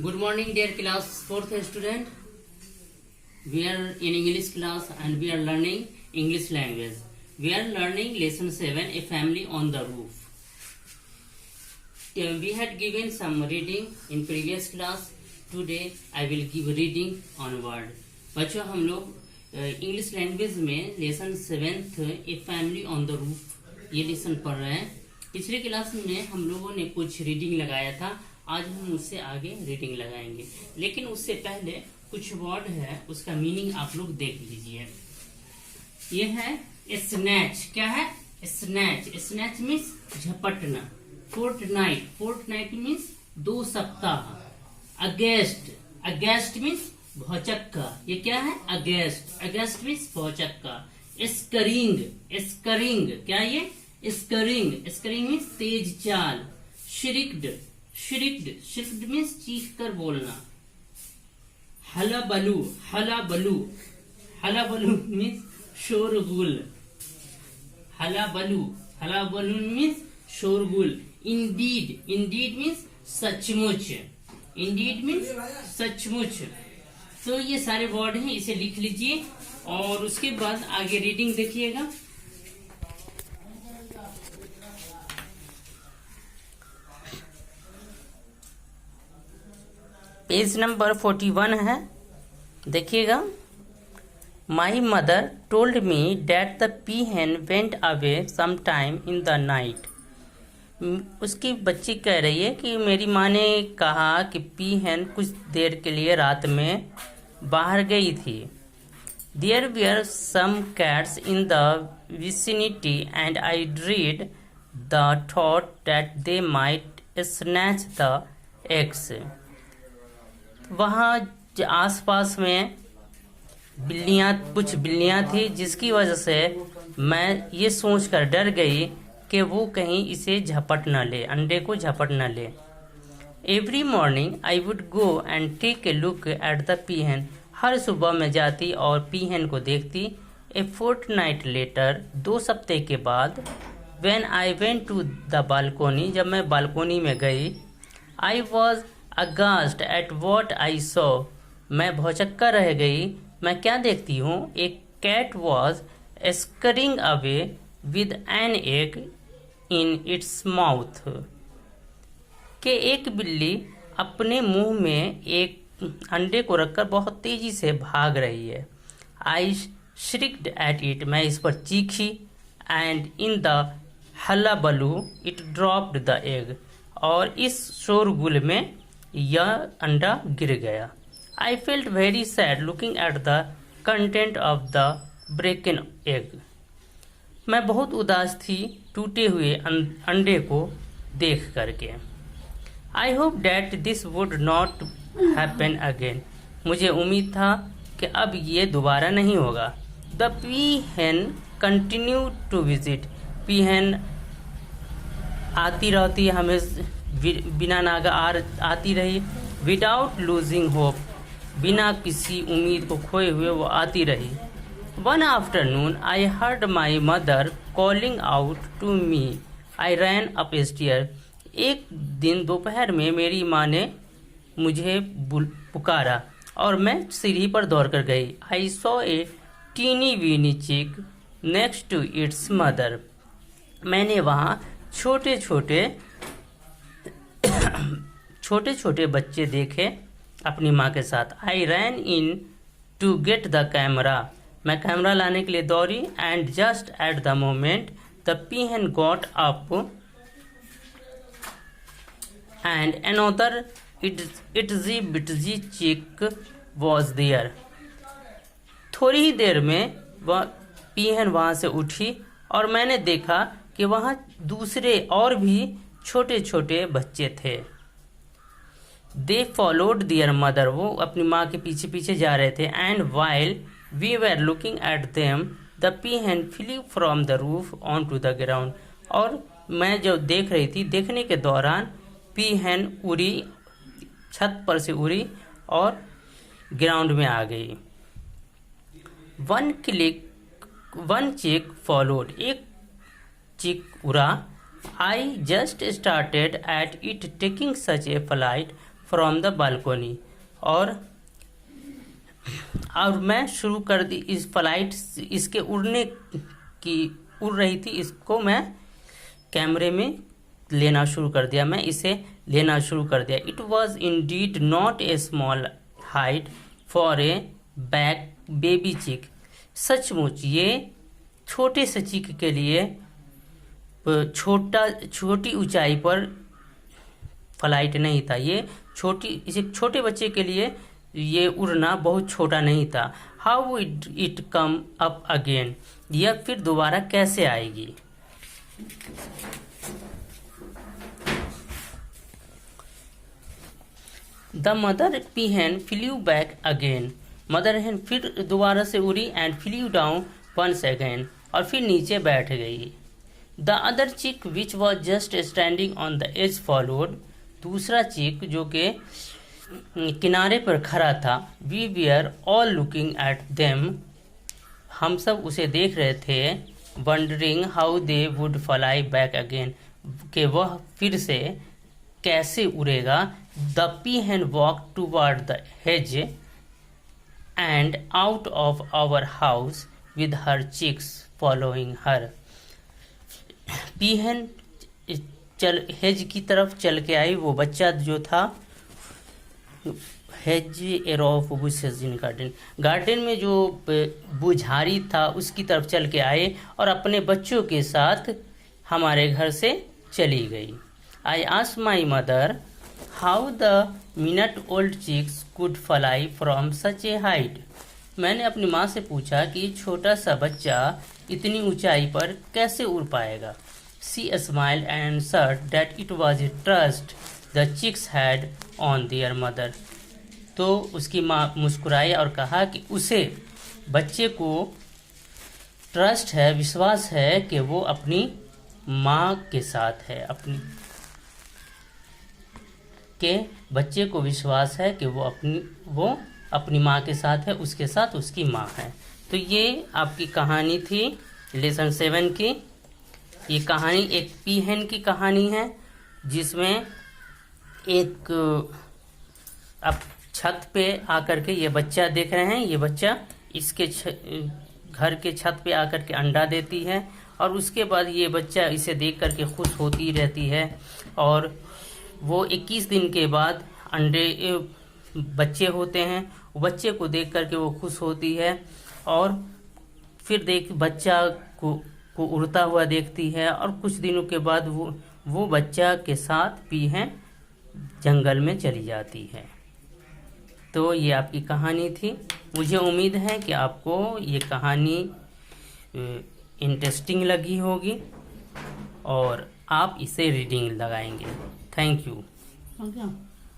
Good morning, dear class 4th student. We are in English class and we are learning English language. We are learning lesson 7, A Family on the Roof. We had given some reading in previous class. Today I will give reading onward. बच्चों, हम लोग English language में lesson 7th a family on the roof ये lesson पढ़ रहे हैं. पिछले class में हम लोगों ने कुछ रीडिंग लगाया था. आज हम उससे आगे रीडिंग लगाएंगे, लेकिन उससे पहले कुछ वर्ड है उसका मीनिंग आप लोग देख लीजिए. ये है स्नैच. क्या है? स्नैच. स्नैच मीन्स झपटना. फोर्टनाइट. फोर्टनाइट मीन्स 2 सप्ताह. अगेस्ट. अगेस्ट मीन्स भौचक्का. ये क्या है? अगेस्ट. अगेस्ट मीन्स भौचक्का. स्करिंग. स्करिंग. क्या ये? स्करिंग. स्करिंग मीन्स तेज चाल. श्रिक्ड. श्रिक्ड. श्रिक्ड मीन्स चीख कर बोलना. हलाबलू. हलाबलू. हलाबलू मीन्स शोरगुल. हलाबलू. हलाबलू मीन्स शोरगुल. इंडीड. इंडीड मीन्स सचमुच. इंडीड मीन्स सचमुच. तो ये सारे वर्ड हैं, इसे लिख लीजिए और उसके बाद आगे रीडिंग देखिएगा. पेज नंबर 41 है, देखिएगा. My mother told me that the peahen went away some time in the night. उसकी बच्ची कह रही है कि मेरी माँ ने कहा कि पीहन कुछ देर के लिए रात में बाहर गई थी. There were some cats in the vicinity and I dread the thought that they might snatch the eggs. वहाँ आसपास में कुछ बिल्लियाँ थी, जिसकी वजह से मैं ये सोचकर डर गई कि वो कहीं इसे झपट न ले, अंडे को झपट न ले. Every morning I would go and take a look at the peahen. हर सुबह मैं जाती और पीहन को देखती. ए फोर्टनाइट लेटर. 2 सप्ताह के बाद. When I went to the balcony. जब मैं बालकोनी में गई. I was aghast at what I saw. मैं भौचक्का रह गई. मैं क्या देखती हूँ? एक cat was scurrying away with an egg in its mouth. कि एक बिल्ली अपने मुंह में एक अंडे को रखकर बहुत तेजी से भाग रही है. I shrieked at it. मैं इस पर चीखी. And in the hullabaloo it dropped the egg. और इस शोरगुल में यह अंडा गिर गया. I felt very sad looking at the content of the broken egg. मैं बहुत उदास थी टूटे हुए अंडे को देख करके. I hope that this would not happen again. मुझे उम्मीद था कि अब ये दोबारा नहीं होगा. The peahen continue to visit. Peahen आती रहती, हमें बिना नागा आती रही. Without losing hope. बिना किसी उम्मीद को खोए हुए वो आती रही. One afternoon I heard my mother calling out to me. I ran up stair. एक दिन दोपहर में मेरी माँ ने मुझे पुकारा और मैं सीढ़ी पर दौड़ कर गई. I saw a teeny weeny chick next to its mother. मैंने वहाँ छोटे छोटे बच्चे देखे अपनी माँ के साथ. I ran in to get the camera. मैं कैमरा लाने के लिए दौड़ी. And just at the moment the peahen got up and another itsy bitsy chick was there. थोड़ी ही देर में वह पीहन वहाँ से उठी और मैंने देखा कि वहाँ दूसरे और भी छोटे छोटे बच्चे थे. They followed their mother. वो अपनी माँ के पीछे पीछे जा रहे थे. And while we were looking at them the peahen flee from the roof on to the ground. और मैं जब देख रही थी, देखने के दौरान पीहन उड़ी, छत पर से उड़ी और ग्राउंड में आ गई. वन चिक फॉलोड. एक चिक उड़ा. I just started at it taking such a flight. From the balcony. और मैं शुरू कर दी इस फ्लाइट, इसके उड़ रही थी, इसको मैं कैमरे में लेना शुरू कर दिया, मैं इसे लेना शुरू कर दिया। It was Indeed not a small height for a back baby चिक। सचमुच ये छोटे से चिक के लिए छोटी ऊंचाई पर फ्लाइट नहीं था। ये छोटे बच्चे के लिए ये उड़ना बहुत छोटा नहीं था। How it come up again, यह फिर दोबारा कैसे आएगी। The mother peahen flew back again, mother hen फिर दोबारा से उड़ी and flew down once again, और फिर नीचे बैठ गई। The other chick which was just standing on the edge followed, दूसरा चिक जो के किनारे पर खड़ा था। We were all looking at them, हम सब उसे देख रहे थे। Wondering how they would fly back again, कि वह फिर से कैसे उड़ेगा। The peahen walk toward the hedge and out of our house with her chicks following her, peahen hedge की तरफ चल के आई। वो बच्चा जो था, हेज एर of bushes in garden, garden में जो बुझारी था उसकी तरफ चल के आए और अपने बच्चों के साथ हमारे घर से चली गई। I asked my mother how the minute old chicks could fly from such a height, मैंने अपनी माँ से पूछा कि छोटा सा बच्चा इतनी ऊंचाई पर कैसे उड़ पाएगा। She smiled and said that it was a trust the chicks had on their mother, तो उसकी माँ मुस्कुराई और कहा कि उसे बच्चे को ट्रस्ट है, विश्वास है कि वो अपनी माँ के साथ है, बच्चे को विश्वास है कि वो अपनी माँ के साथ है, उसके साथ उसकी माँ है। तो ये आपकी कहानी थी लेसन 7 की। ये कहानी एक पीहन की कहानी है जिसमें एक अब छत पे आकर के ये बच्चा देख रहे हैं, ये बच्चा इसके घर के छत पे आकर के अंडा देती है और उसके बाद ये बच्चा इसे देख करके खुश होती रहती है और वो 21 दिन के बाद बच्चे होते हैं। बच्चे को देख करके वो खुश होती है और फिर बच्चा को उड़ता हुआ देखती है और कुछ दिनों के बाद वो बच्चा के साथ पीहन जंगल में चली जाती है। तो ये आपकी कहानी थी। मुझे उम्मीद है कि आपको ये कहानी इंटरेस्टिंग लगी होगी और आप इसे रीडिंग लगाएंगे। Thank you.